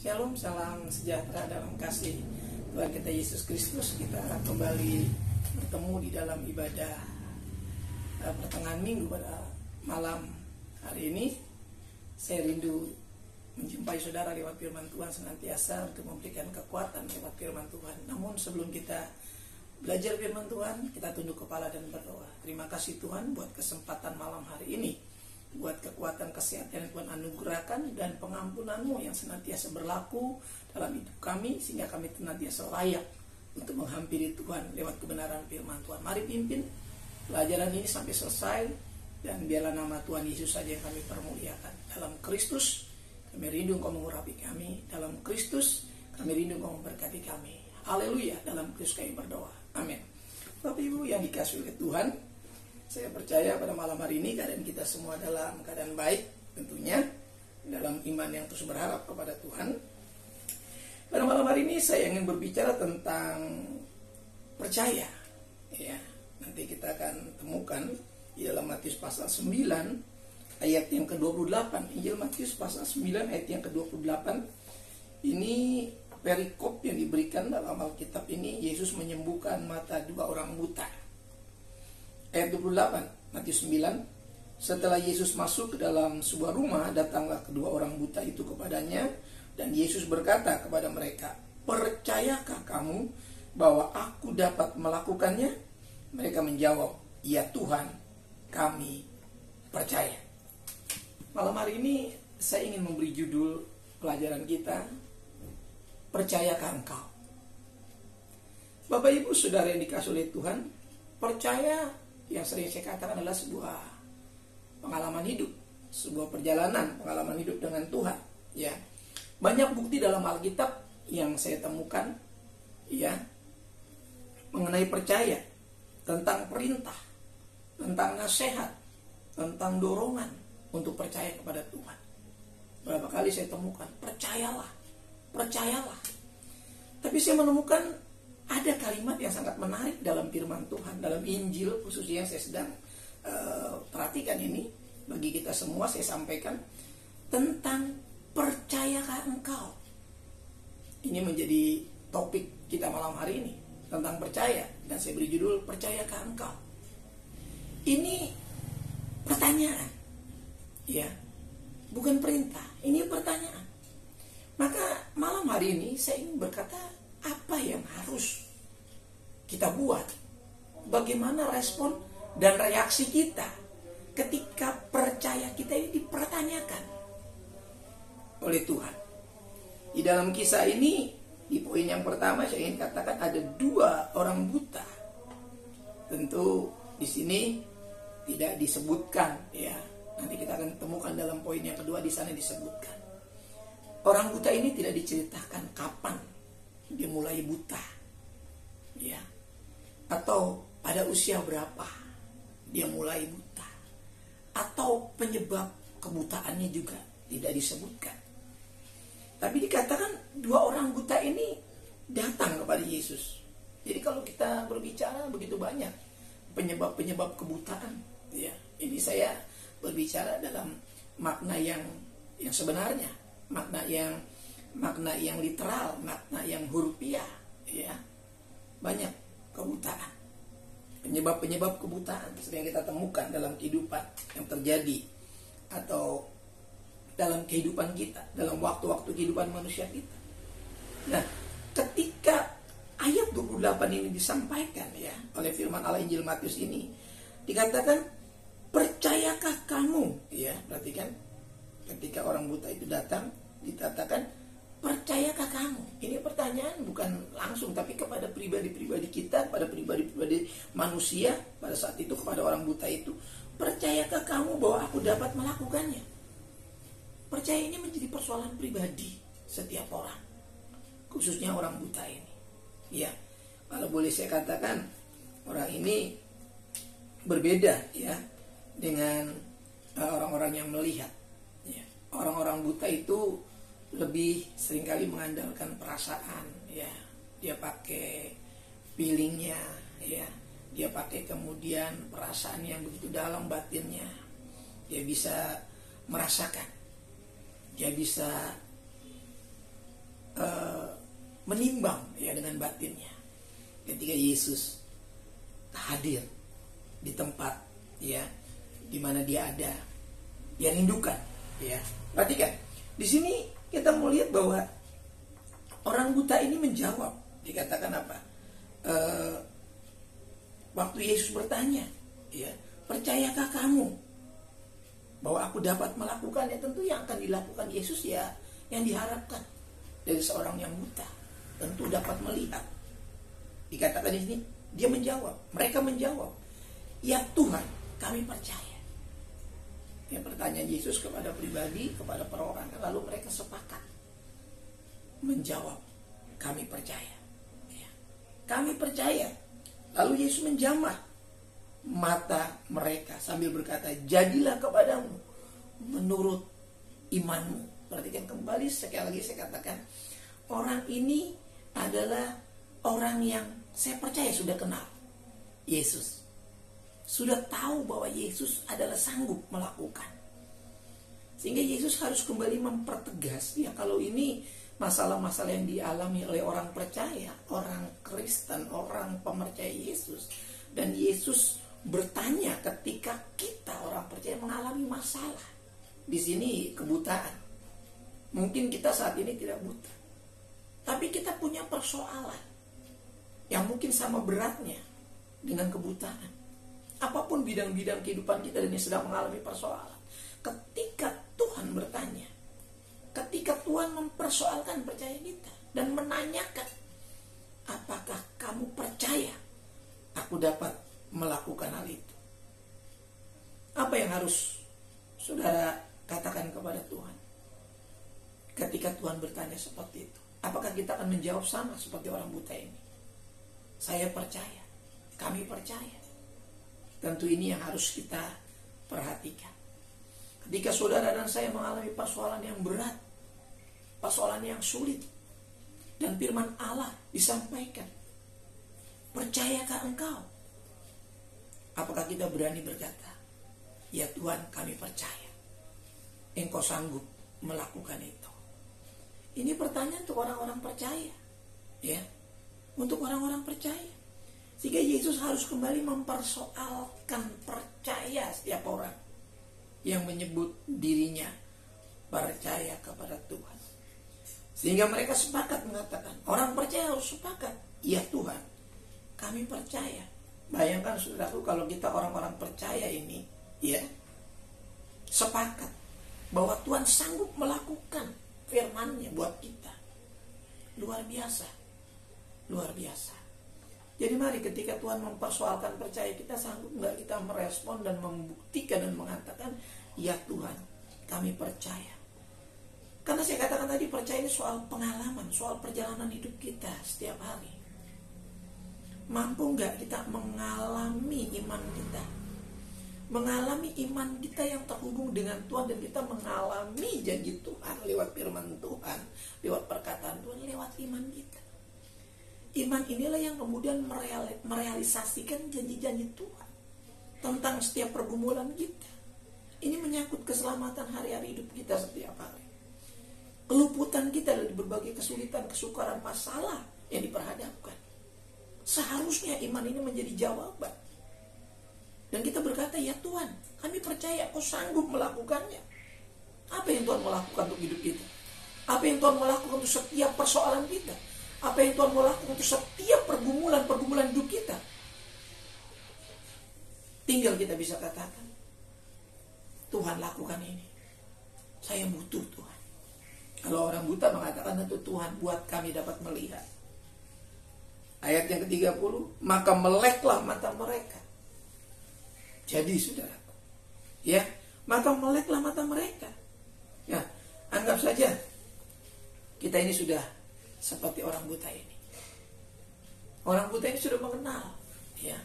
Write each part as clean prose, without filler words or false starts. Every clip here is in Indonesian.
Shalom, salam sejahtera dalam kasih Tuhan kita Yesus Kristus. Kita kembali bertemu di dalam ibadah pertengahan minggu pada malam hari ini. Saya rindu menjumpai saudara lewat firman Tuhan senantiasa untuk memberikan kekuatan lewat firman Tuhan. Namun sebelum kita belajar firman Tuhan, kita tunduk kepala dan berdoa. Terima kasih Tuhan buat kesempatan malam hari ini, buat kekuatan kesehatan yang Tuhan anugerahkan dan pengampunan-Mu yang senantiasa berlaku dalam hidup kami, sehingga kami senantiasa layak untuk menghampiri Tuhan lewat kebenaran firman Tuhan. Mari pimpin pelajaran ini sampai selesai, dan biarlah nama Tuhan Yesus saja yang kami permuliakan. Dalam Kristus kami rindu Engkau mengurapi kami, dalam Kristus kami rindu Engkau memberkati kami. Haleluya, dalam Kristus kami berdoa. Amin. Bapak Ibu yang dikasihi oleh Tuhan, saya percaya pada malam hari ini keadaan kita semua dalam keadaan baik, tentunya dalam iman yang terus berharap kepada Tuhan. Pada malam hari ini saya ingin berbicara tentang percaya. Ya, nanti kita akan temukan di dalam Matius pasal 9 ayat yang ke-28. Injil Matius pasal 9 ayat yang ke-28. Ini perikop yang diberikan dalam Alkitab ini. Yesus menyembuhkan mata dua orang buta. Ayat 28, Matius 9. Setelah Yesus masuk ke dalam sebuah rumah, datanglah kedua orang buta itu kepadanya, dan Yesus berkata kepada mereka, "Percayakah kamu bahwa aku dapat melakukannya?" Mereka menjawab, "Ya Tuhan, kami percaya." Malam hari ini saya ingin memberi judul pelajaran kita, "Percayakah engkau?" Bapak Ibu Saudara yang dikasihi oleh Tuhan, percaya yang sering saya katakan adalah sebuah pengalaman hidup, sebuah perjalanan pengalaman hidup dengan Tuhan. Ya, banyak bukti dalam Alkitab yang saya temukan, ya, mengenai percaya, tentang perintah, tentang nasihat, tentang dorongan untuk percaya kepada Tuhan. Berapa kali saya temukan, percayalah, percayalah. Tapi saya menemukan ada kalimat yang sangat menarik dalam firman Tuhan, dalam Injil khususnya yang saya sedang perhatikan ini. Bagi kita semua saya sampaikan tentang percayakah engkau. Ini menjadi topik kita malam hari ini, tentang percaya, dan saya beri judul percayakah engkau. Ini pertanyaan, ya, bukan perintah, ini pertanyaan. Maka malam hari ini saya ingin berkata, apa yang harus kita buat? Bagaimana respon dan reaksi kita ketika percaya kita ini dipertanyakan oleh Tuhan? Di dalam kisah ini, di poin yang pertama saya ingin katakan ada dua orang buta. Tentu di sini tidak disebutkan, ya. Nanti kita akan temukan dalam poin yang kedua, di sana disebutkan. Orang buta ini tidak diceritakan kapan dia mulai buta, ya, atau pada usia berapa dia mulai buta, atau penyebab kebutaannya juga tidak disebutkan. Tapi dikatakan dua orang buta ini datang kepada Yesus. Jadi kalau kita berbicara begitu banyak penyebab-penyebab kebutaan, ya, ini saya berbicara dalam makna yang sebenarnya, makna yang literal, makna yang hurufiah, ya. Banyak kebutaan, penyebab-penyebab kebutaan sering kita temukan dalam kehidupan yang terjadi atau dalam kehidupan kita, dalam waktu-waktu kehidupan manusia kita. Nah, ketika ayat 28 ini disampaikan, ya, oleh firman Allah Injil Matius ini, dikatakan, "Percayakah kamu?" Ya, perhatikan, ketika orang buta itu datang, dikatakan, "Percayakah kamu?" Ini pertanyaan bukan langsung, tapi kepada pribadi-pribadi kita, pada pribadi-pribadi manusia pada saat itu, kepada orang buta itu. "Percayakah kamu bahwa aku dapat melakukannya?" Percaya ini menjadi persoalan pribadi setiap orang, khususnya orang buta ini. Ya, kalau boleh saya katakan, orang ini berbeda, ya, dengan orang-orang yang melihat. Ya, orang-orang buta itu lebih seringkali mengandalkan perasaan, ya. Dia pakai feelingnya, ya. Dia pakai kemudian perasaan yang begitu dalam batinnya. Dia bisa merasakan, dia bisa menimbang ya dengan batinnya. Ketika Yesus hadir di tempat ya di mana dia ada, dia rindukan ya. Perhatikan di sini kita mau lihat bahwa orang buta ini menjawab, dikatakan apa? Waktu Yesus bertanya, ya, percayakah kamu bahwa aku dapat melakukannya? Tentu yang akan dilakukan Yesus ya yang diharapkan dari seorang yang buta, tentu dapat melihat. Dikatakan di sini dia menjawab, mereka menjawab, ya Tuhan, kami percaya. Ya, pertanyaan Yesus kepada pribadi, kepada perorangan, lalu mereka sepakat menjawab, kami percaya. Ya, kami percaya. Lalu Yesus menjamah mata mereka sambil berkata, jadilah kepadamu menurut imanmu. Perhatikan kembali, sekali lagi saya katakan, orang ini adalah orang yang saya percaya sudah kenal Yesus, sudah tahu bahwa Yesus adalah sanggup melakukan. Sehingga Yesus harus kembali mempertegas, ya kalau ini masalah-masalah yang dialami oleh orang percaya, orang Kristen, orang pemercaya Yesus. Dan Yesus bertanya ketika kita orang percaya mengalami masalah. Di sini kebutaan. Mungkin kita saat ini tidak buta, tapi kita punya persoalan yang mungkin sama beratnya dengan kebutaan. Apapun bidang-bidang kehidupan kita dan yang sedang mengalami persoalan, ketika Tuhan bertanya, ketika Tuhan mempersoalkan percaya kita dan menanyakan, apakah kamu percaya aku dapat melakukan hal itu? Apa yang harus saudara katakan kepada Tuhan ketika Tuhan bertanya seperti itu? Apakah kita akan menjawab sama seperti orang buta ini? Saya percaya, kami percaya. Tentu ini yang harus kita perhatikan. Ketika saudara dan saya mengalami persoalan yang berat, persoalan yang sulit, dan firman Allah disampaikan, percayakah engkau? Apakah kita berani berkata, ya Tuhan, kami percaya Engkau sanggup melakukan itu? Ini pertanyaan untuk orang-orang percaya, ya, untuk orang-orang percaya. Sehingga Yesus harus kembali mempersoalkan percaya setiap orang yang menyebut dirinya percaya kepada Tuhan. Sehingga mereka sepakat mengatakan, orang percaya harus sepakat, ya Tuhan, kami percaya. Bayangkan saudaraku, kalau kita orang-orang percaya ini, ya, sepakat bahwa Tuhan sanggup melakukan firman-Nya buat kita. Luar biasa. Luar biasa. Jadi mari ketika Tuhan mempersoalkan percaya, kita sanggup nggak kita merespon dan membuktikan dan mengatakan, ya Tuhan, kami percaya. Karena saya katakan tadi, percaya ini soal pengalaman, soal perjalanan hidup kita setiap hari. Mampu nggak kita mengalami iman kita? Mengalami iman kita yang terhubung dengan Tuhan, dan kita mengalami janji Tuhan lewat firman Tuhan, lewat perkataan Tuhan, lewat iman kita. Iman inilah yang kemudian merealisasikan janji-janji Tuhan tentang setiap pergumulan kita. Ini menyangkut keselamatan hari-hari hidup kita setiap hari. Keluputan kita dari berbagai kesulitan, kesukaran, masalah yang diperhadapkan. Seharusnya iman ini menjadi jawaban. Dan kita berkata, ya Tuhan, kami percaya Kau sanggup melakukannya. Apa yang Tuhan melakukan untuk hidup kita? Apa yang Tuhan melakukan untuk setiap persoalan kita? Apa yang Tuhan melakukan untuk setiap pergumulan hidup kita? Tinggal kita bisa katakan, Tuhan lakukan ini. Saya butuh Tuhan. Kalau orang buta mengatakan, tentu Tuhan buat kami dapat melihat. Ayat yang ke-30, maka meleklah mata mereka. Jadi saudara, ya, maka meleklah mata mereka. Ya, anggap saja kita ini sudah seperti orang buta ini. Orang buta ini sudah mengenal, ya.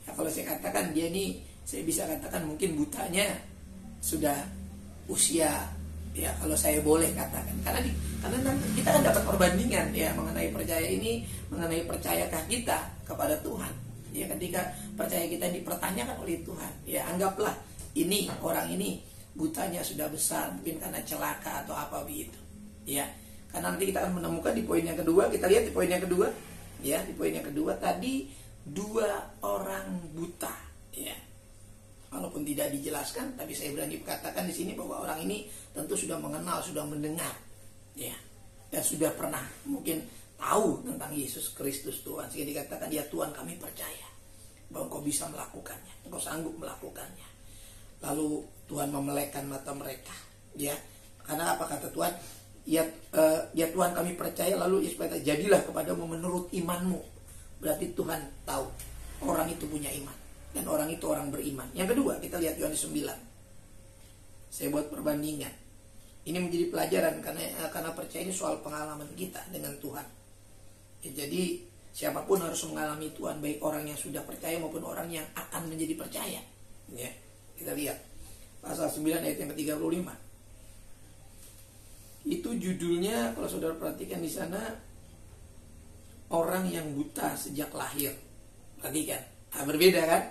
Ya, kalau saya katakan dia ini, saya bisa katakan mungkin butanya sudah usia, ya, kalau saya boleh katakan, karena kita kan dapat perbandingan, ya, mengenai percaya ini, mengenai percayakah kita kepada Tuhan. Ya, ketika percaya kita dipertanyakan oleh Tuhan, ya, anggaplah ini orang ini butanya sudah besar, mungkin karena celaka atau apa begitu, ya. Karena nanti kita akan menemukan di poin yang kedua. Kita lihat di poin yang kedua. Ya, di poin yang kedua tadi 2 orang buta. Ya, walaupun tidak dijelaskan, tapi saya berani katakan di sini bahwa orang ini tentu sudah mengenal, sudah mendengar, ya, dan sudah pernah mungkin tahu tentang Yesus Kristus Tuhan, sehingga dikatakan, ya Tuhan, kami percaya bahwa Engkau bisa melakukannya, Engkau sanggup melakukannya. Lalu Tuhan memelekkan mata mereka, ya, karena apa kata Tuhan? Ya Tuhan, kami percaya. Lalu Yesus berkata, jadilah kepadamu menurut imanmu. Berarti Tuhan tahu orang itu punya iman. Dan orang itu orang beriman. Yang kedua, kita lihat Yohanes 9. Saya buat perbandingan. Ini menjadi pelajaran karena percaya ini soal pengalaman kita dengan Tuhan. Ya, jadi siapapun harus mengalami Tuhan, baik orang yang sudah percaya maupun orang yang akan menjadi percaya. Ya, kita lihat pasal 9 ayat yang ke-35. Itu judulnya, kalau saudara perhatikan di sana, orang yang buta sejak lahir. Perhatikan, berbeda kan?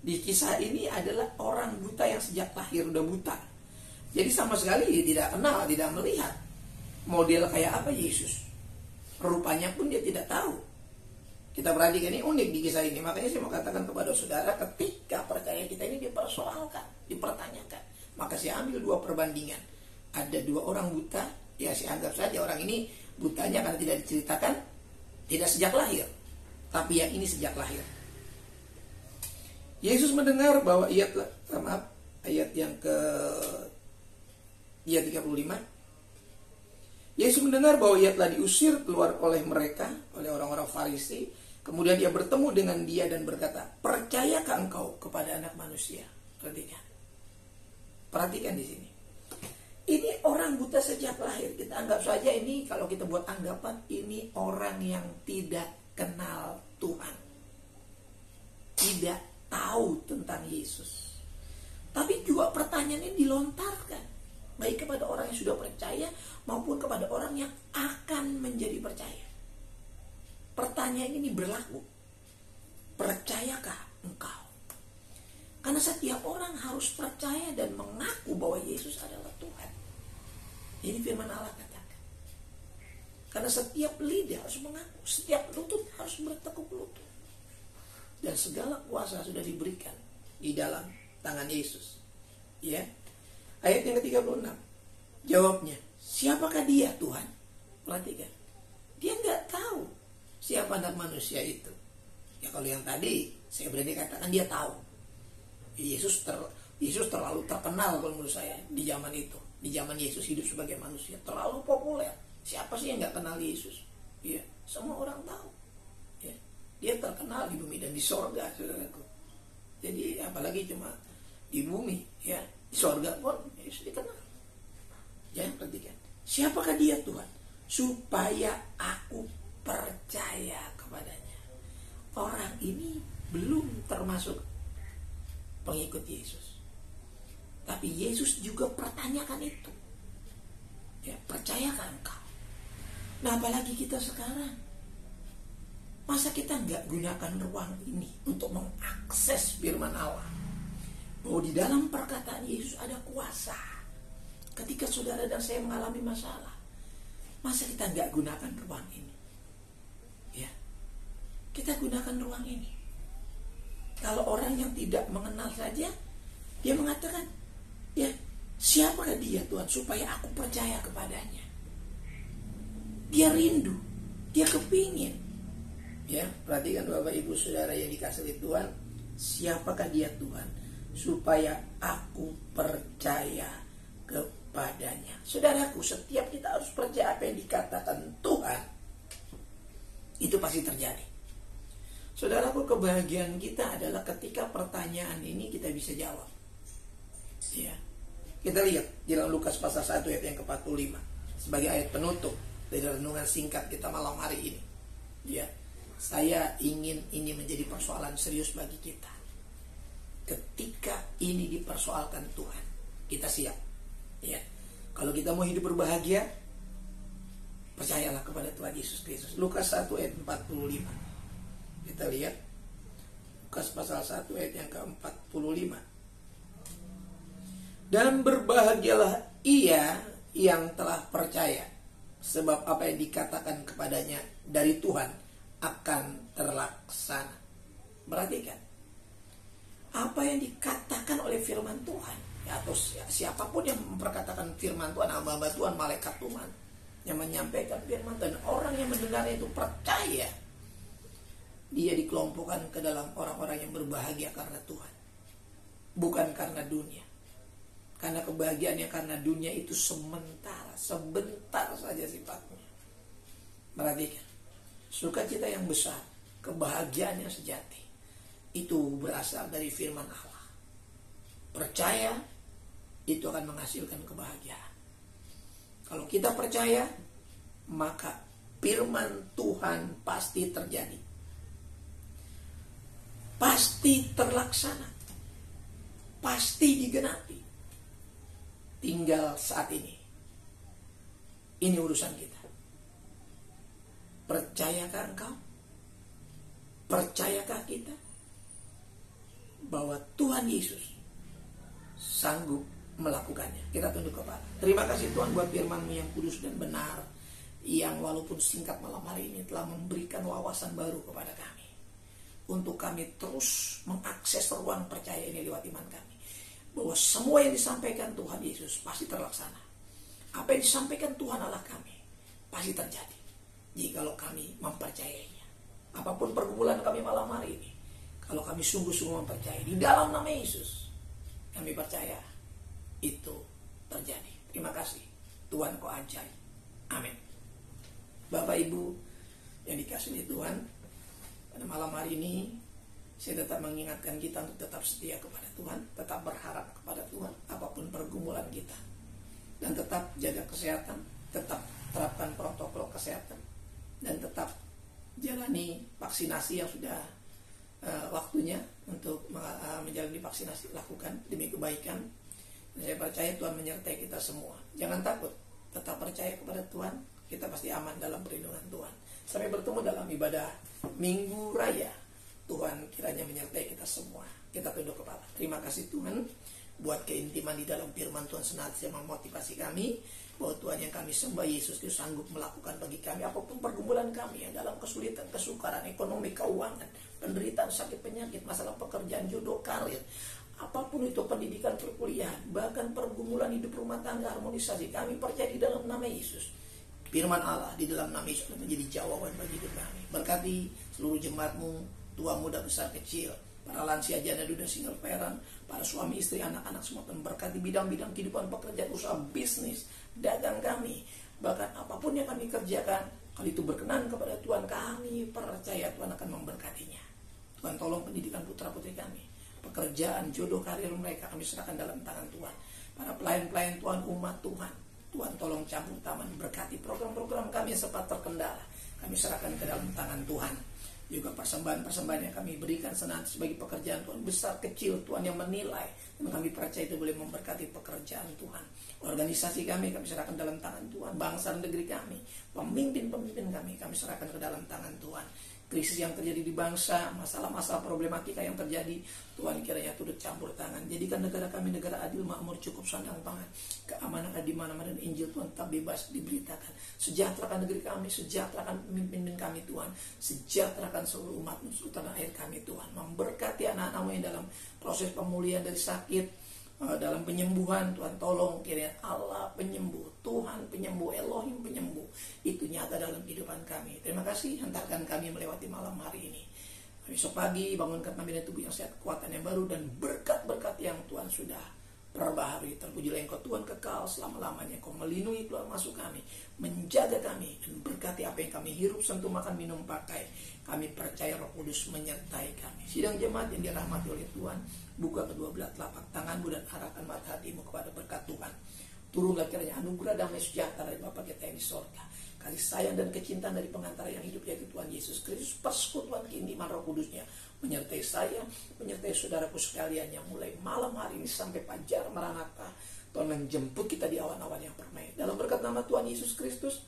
Di kisah ini adalah orang buta yang sejak lahir udah buta. Jadi sama sekali dia tidak kenal, tidak melihat model kayak apa Yesus. Rupanya pun dia tidak tahu. Kita perhatikan, ini unik di kisah ini. Makanya saya mau katakan kepada saudara, ketika percaya kita ini dipersoalkan, dipertanyakan, maka saya ambil 2 perbandingan. Ada 2 orang buta, ya saya anggap saja orang ini butanya karena tidak diceritakan, tidak sejak lahir, tapi yang ini sejak lahir. Yesus mendengar bahwa ayat yang ayat 35. Yesus mendengar bahwa ia telah diusir keluar oleh mereka, oleh orang-orang Farisi. Kemudian dia bertemu dengan dia dan berkata, percayakah engkau kepada Anak Manusia? Perhatikan di sini. Ini orang buta sejak lahir. Kita anggap saja ini, kalau kita buat anggapan, ini orang yang tidak kenal Tuhan, tidak tahu tentang Yesus. Tapi juga pertanyaan ini dilontarkan, baik kepada orang yang sudah percaya maupun kepada orang yang akan menjadi percaya. Pertanyaan ini berlaku, percayakah engkau? Karena setiap orang harus percaya dan mengaku bahwa Yesus adalah Tuhan. Ini firman Allah katakan. Karena setiap lidah harus mengaku, setiap lutut harus bertekuk lutut. Dan segala kuasa sudah diberikan di dalam tangan Yesus. Ya. Ayat yang ke-36. Jawabnya, siapakah dia Tuhan? Perhatikan. Dia nggak tahu siapa Anak Manusia itu. Ya kalau yang tadi saya berani katakan dia tahu. Yesus terlalu terkenal kalau menurut saya di zaman itu. Di zaman Yesus hidup sebagai manusia terlalu populer. Siapa sih yang nggak kenal Yesus? Ya, semua orang tahu. Ya. Dia terkenal di bumi dan di sorga, saudaraku. Jadi apalagi cuma di bumi, ya, di sorga pun Yesus dikenal. Ya, perhatikan. Siapakah dia Tuhan? Supaya aku percaya kepadanya. Orang ini belum termasuk pengikut Yesus. Tapi Yesus juga pertanyakan itu. Ya, percayakah engkau? Nah, apalagi kita sekarang. Masa kita nggak gunakan ruang ini untuk mengakses firman Allah? Bahwa di dalam perkataan Yesus ada kuasa. Ketika saudara dan saya mengalami masalah, masa kita nggak gunakan ruang ini? Ya, kita gunakan ruang ini. Kalau orang yang tidak mengenal saja, dia mengatakan, ya, siapakah dia Tuhan supaya aku percaya kepadanya? Dia rindu, dia kepingin. Ya, perhatikan Bapak Ibu Saudara yang dikasihi oleh Tuhan, siapakah dia Tuhan supaya aku percaya kepadanya? Saudaraku, setiap kita harus percaya apa yang dikatakan Tuhan, itu pasti terjadi. Saudaraku, kebahagiaan kita adalah ketika pertanyaan ini kita bisa jawab. Ya. Kita lihat di dalam Lukas pasal 1 ayat yang ke-45 sebagai ayat penutup dari renungan singkat kita malam hari ini. Ya. Saya ingin ini menjadi persoalan serius bagi kita. Ketika ini dipersoalkan Tuhan, kita siap. Ya. Kalau kita mau hidup berbahagia, percayalah kepada Tuhan Yesus Kristus. Lukas 1 ayat 45. Kita lihat Lukas pasal 1 ayat yang ke-45. Dan berbahagialah ia yang telah percaya, sebab apa yang dikatakan kepadanya dari Tuhan akan terlaksana. Perhatikan, apa yang dikatakan oleh firman Tuhan, ya, atau siapapun yang memperkatakan firman Tuhan, hamba-hamba Tuhan, malaikat Tuhan yang menyampaikan firman Tuhan, orang yang mendengarnya itu percaya, dia dikelompokkan ke dalam orang-orang yang berbahagia karena Tuhan, bukan karena dunia. Karena kebahagiaannya karena dunia itu sementara, sebentar saja sifatnya. Perhatikan, sukacita yang besar, kebahagiaan yang sejati, itu berasal dari firman Allah. Percaya, itu akan menghasilkan kebahagiaan. Kalau kita percaya, maka firman Tuhan pasti terjadi, pasti terlaksana, pasti digenapi. Tinggal saat ini urusan kita. Percayakah engkau? Percayakah kita bahwa Tuhan Yesus sanggup melakukannya? Kita tunduk kepala. Terima kasih Tuhan buat firman-Mu yang kudus dan benar, yang walaupun singkat malam hari ini telah memberikan wawasan baru kepada kami, untuk kami terus mengakses ruang percaya ini lewat iman kami, bahwa semua yang disampaikan Tuhan Yesus pasti terlaksana. Apa yang disampaikan Tuhan Allah kami pasti terjadi, jikalau kami mempercayainya. Apapun pergumulan kami malam hari ini, kalau kami sungguh-sungguh mempercayai di dalam nama Yesus, kami percaya itu terjadi. Terima kasih Tuhan, kau ajaib. Amin. Bapak Ibu yang dikasihi Tuhan, pada malam hari ini saya tetap mengingatkan kita untuk tetap setia kepada Tuhan, tetap berharap kepada Tuhan apapun pergumulan kita, dan tetap jaga kesehatan, tetap terapkan protokol kesehatan, dan tetap jalani vaksinasi yang sudah waktunya untuk menjalani vaksinasi. Lakukan demi kebaikan, dan saya percaya Tuhan menyertai kita semua. Jangan takut, tetap percaya kepada Tuhan, kita pasti aman dalam perlindungan Tuhan. Sampai bertemu dalam ibadah Minggu Raya. Tuhan kiranya menyertai kita semua. Kita tunduk kepala. Terima kasih Tuhan buat keintiman di dalam firman Tuhan, senantiasa memotivasi kami bahwa Tuhan yang kami sembah, Yesus Kristus, sanggup melakukan bagi kami apapun pergumulan kami yang dalam kesulitan, kesukaran, ekonomi, keuangan, penderitaan, sakit, penyakit, masalah pekerjaan, jodoh, karir, apapun itu, pendidikan, perkuliahan, bahkan pergumulan hidup rumah tangga, harmonisasi, kami percaya di dalam nama Yesus. Firman Allah di dalam nama Yesus menjadi jawaban bagi hidup kami. Berkati seluruh jemaat-Mu, tua muda besar kecil, para lansia janda duda single parent, para suami istri anak-anak semua. Dan berkati bidang-bidang kehidupan, pekerjaan, usaha, bisnis, dagang kami, bahkan apapun yang kami kerjakan, kalau itu berkenan kepada Tuhan, kami percaya Tuhan akan memberkatinya. Tuhan tolong pendidikan putra putri kami, pekerjaan, jodoh, karir mereka kami serahkan dalam tangan Tuhan. Para pelayan-pelayan Tuhan, umat Tuhan, Tuhan tolong campur tangan, berkati program-program kami yang sempat terkendala, kami serahkan ke dalam tangan Tuhan. Juga persembahan-persembahan yang kami berikan senantiasa sebagai pekerjaan Tuhan, besar kecil Tuhan yang menilai, dan kami percaya itu boleh memberkati pekerjaan Tuhan. Organisasi kami serahkan dalam tangan Tuhan. Bangsa dan negeri kami, pemimpin-pemimpin kami serahkan ke dalam tangan Tuhan. Krisis yang terjadi di bangsa, masalah-masalah problematika yang terjadi, Tuhan kiranya turut campur tangan. Jadikan negara kami negara adil, makmur, cukup, sandang pangan, keamanan ada di mana-mana, dan Injil Tuhan tetap bebas diberitakan. Sejahterakan negeri kami, sejahterakan pemimpin kami Tuhan, sejahterakan seluruh umat seluruh tanah air kami Tuhan. Memberkati anak-anak-Mu yang dalam proses pemulihan dari sakit, dalam penyembuhan. Tuhan tolong kiranya Allah penyembuh, Tuhan penyembuh, Elohim penyembuh, itu nyata dalam kehidupan kami. Terima kasih, hantarkan kami melewati malam hari ini. Besok pagi bangunkan kami dengan tubuh yang sehat, kekuatan yang baru, dan berkat-berkat yang Tuhan sudah perbaharui. Terpujilah Engkau Tuhan kekal selama-lamanya. Kau melindungi keluar masuk kami, menjaga kami, dan berkati apa yang kami hirup, sentuh, makan, minum, pakai. Kami percaya Roh Kudus menyertai kami. Sidang jemaat yang dirahmati oleh Tuhan, buka kedua belah telapak tanganmu dan arahkan mata hatimu kepada berkat Tuhan. Turunlah kiranya anugerah damai sejahtera dari Bapa kita yang di sorga, kasih sayang dan kecintaan dari pengantara yang hidup, yaitu Tuhan Yesus Kristus, persekutuan keintiman Roh Kudusnya menyertai saya, menyertai saudaraku sekalian yang mulai malam hari ini sampai fajar Maranatha. Tuhan menjemput kita di awan-awan yang permai. Dalam berkat nama Tuhan Yesus Kristus,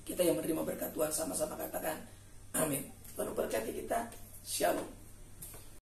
kita yang menerima berkat Tuhan sama-sama katakan amin. Tuhan memberkati kita. Shalom.